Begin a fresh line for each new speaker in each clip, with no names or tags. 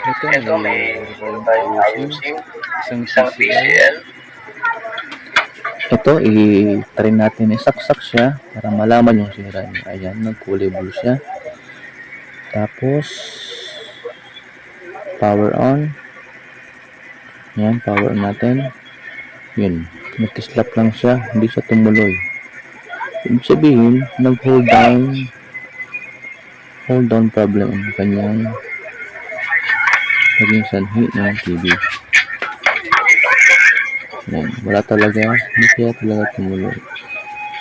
Ito may
meron
tayong
tayong
ayusin,
ayusin,
isang
isang
TCL.
TCL.
Ito, i-try natin isaksak siya para malaman yung sira niya. Ayan, nag-kulay blue siya. Tapos, power on. Ayan, power on natin. Yun, nag-slap lang siya, hindi siya tumuloy. Ibig sabihin, nag-hold down problem ang kanyang naging sanhi ng TV. Yan, wala talaga, hindi kaya talaga tumuloy.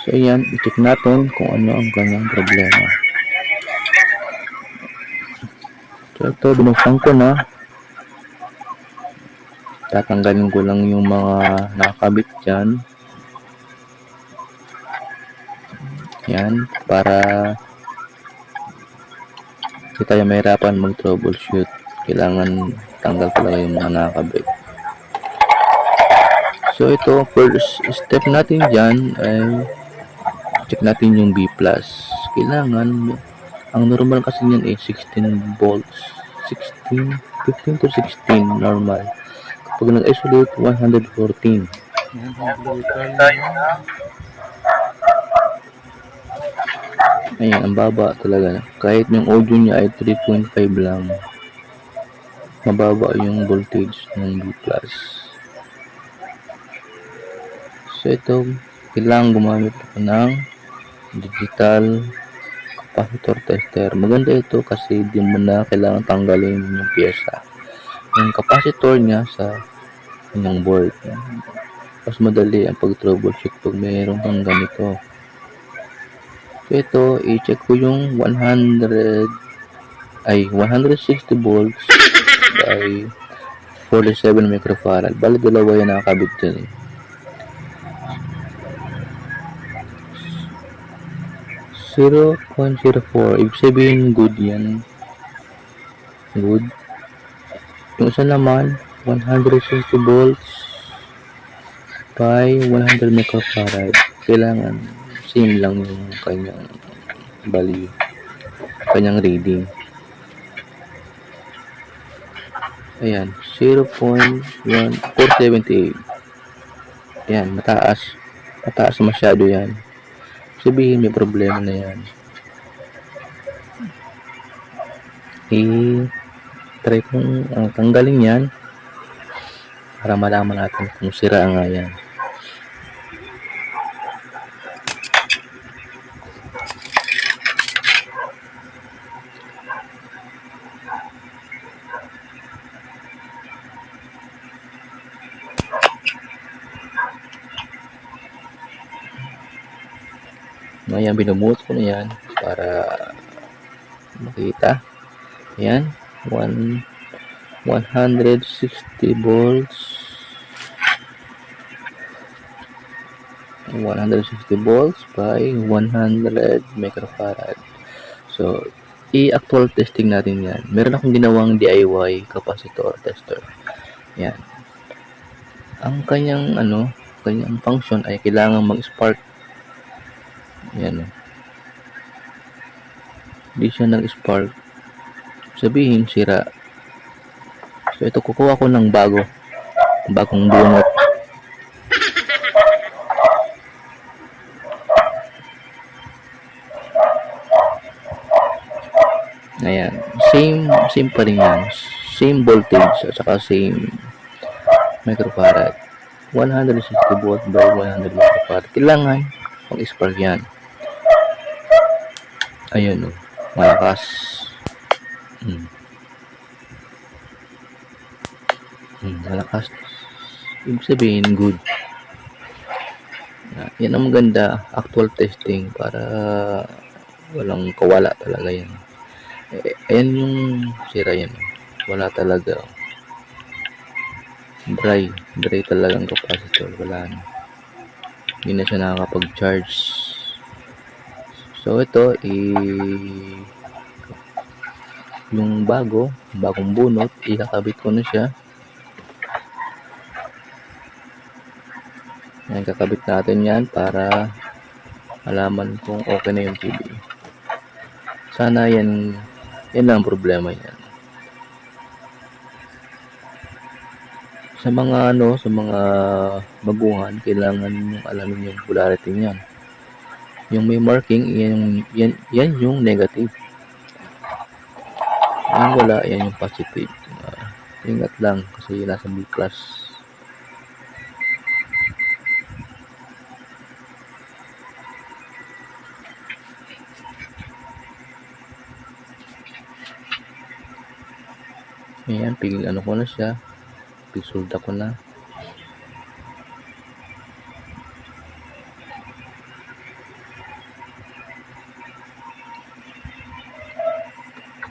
So ayan, i-check natin kung ano ang kanyang problema. So ito, binuksan ko na. Tatanggalin ko lang yung mga nakakabit dyan. Yan, para hindi tayo mahirapan mag-troubleshoot. Kailangan tanggal talaga yung mga nakakabit. So ito, first step natin dyan ay check natin yung B+. Kailangan, ang normal kasi niyan ay 16 volts. 15 to 16 normal. Kapag nag-isolate, 114. Yan,
Tayo na.
Ayan, ang baba talaga. Kahit yung audio niya ay 3.5 lang. Mababa yung voltage ng B+. So ito, kailangan gumamit ako ng digital capacitor tester. Maganda ito kasi di mo na kailangan tanggalin yung pyesa. Yung capacitor niya sa kanyang board. Mas madali ang pag-troubleshoot pag mayroon kang ganito. So ito, i-check ko yung 160 volts by 47 microfarad. Bali dalawa yan nakakabit dyan eh. 0.04, ibig sabihin good yan. Good. Yung isa naman, 160 volts by 100 microfarad. Kailangan same lang yung kanyang value, kanyang reading. Ayan, 0.1478. Ayan, mataas. Mataas masyado yan. Sabihin may problema na yan. I-try kong tanggalin yan para malaman natin kung sira nga yan. Ayan, binumuot ko na yan para makita. Ayan, 160 volts. 160 volts by 100 microfarad. So, i-actual testing natin yan. Meron akong ginawang DIY capacitor tester. Yan. Ang kanyang kanyang function ay kailangan mag-spark. Yan. Hindi siya nag-spark. Sabihin sira. So ito, kukuha ko ng bagong bunot. Ayan, same pa rin yan. Same voltage at saka same microfarad. 160 volt by 100 microfarad. Kailangan mag-spark yan. Ayun, malakas. Malakas. Ibig sabihin, good. Yan ang maganda, actual testing para walang kawala talaga yan. Ayan yung sira yan. Wala talaga. Dry talagang capacitor. Wala na. Hindi na siya nakakapag-charge. So ito, yung bagong bunot, ikakabit ko na siya. Yan, kakabit natin yan para malaman kung okay na yung TV. Sana yan lang ang problema yan. sa mga baguhan, kailangan nyo alamin yung polarity niyan. Yung may marking, yan yung negative. Yung wala, yan yung positive. Ingat lang kasi nasa B class. Ayan, ano ko na siya. Pigsulda ko na.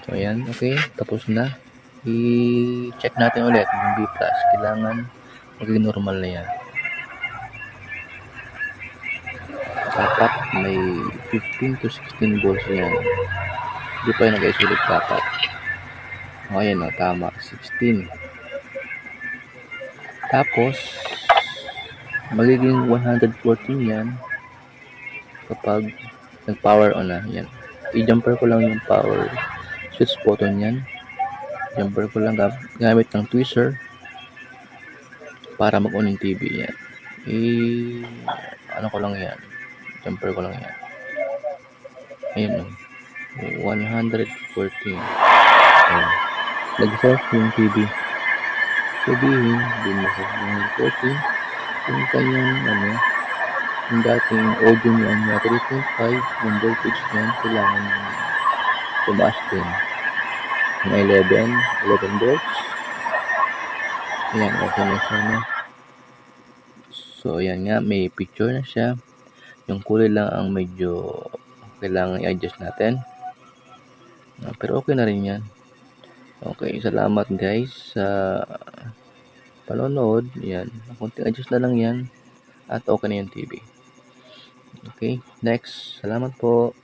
So, ayan, okay. Tapos na. I-check natin ulit yung B+. Kailangan maging normal na yan. Dapat may 15 to 16 volts yan. Hindi pa yung nag-isolate dapat. O, ayan o, tama. 16. Tapos, magiging 114 yan kapag nag-power on na. Yan. I-jumper ko lang yung power switch button yan. Jumper ko lang gamit ng tweezer para mag-on yung TV yan. Ano ko lang yan. Jumper ko lang yan. Ayun o. 114. Ayan. Nag-source yung TV. Sabihin, din mo sa 114. Yung kanyang, yung dating audio niyan na 3.5, yung voltage niyan, kailangan tumaas din. Yung 11 volts. Ayan, okay na siya na. So, ayan nga, may picture na siya. Yung kulay lang ang medyo kailangan i-adjust natin. Pero okay na rin yan. Okay, salamat guys sa panonood. Yan, konting adjust na lang yan. At okay na yung TV. Okay, next. Salamat po.